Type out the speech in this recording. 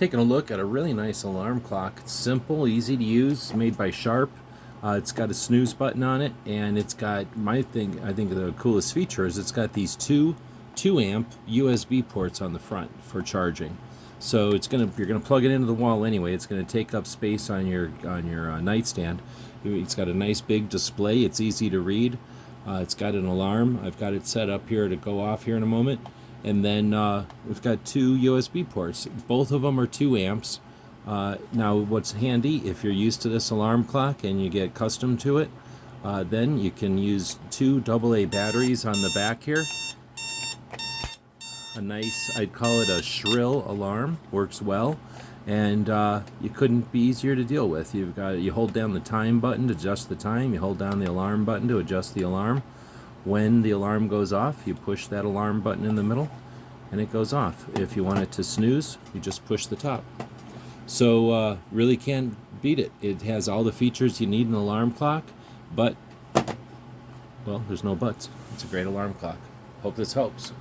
Taking a look at a really nice alarm clock. It's simple, easy to use, made by Sharp. It's got a snooze button on it, and it's got I think the coolest feature is it's got these two amp USB ports on the front for charging. So you're gonna plug it into the wall anyway. It's gonna take up space on your nightstand. It's got a nice big display. It's easy to read. It's got an alarm. I've got it set up here to go off here in a moment. And then we've got two USB ports. Both of them are 2 amps. Now what's handy, if you're used to this alarm clock and you get accustomed to it, then you can use 2 AA batteries on the back here. A nice, I'd call it a shrill alarm, works well. And you couldn't be easier to deal with. You hold down the time button to adjust the time, you hold down the alarm button to adjust the alarm. When the alarm goes off, you push that alarm button in the middle and it goes off. If you want it to snooze, you just push the top. So really can't beat it. It has all the features you need in an alarm clock, but, well, there's no buts. It's a great alarm clock. Hope this helps.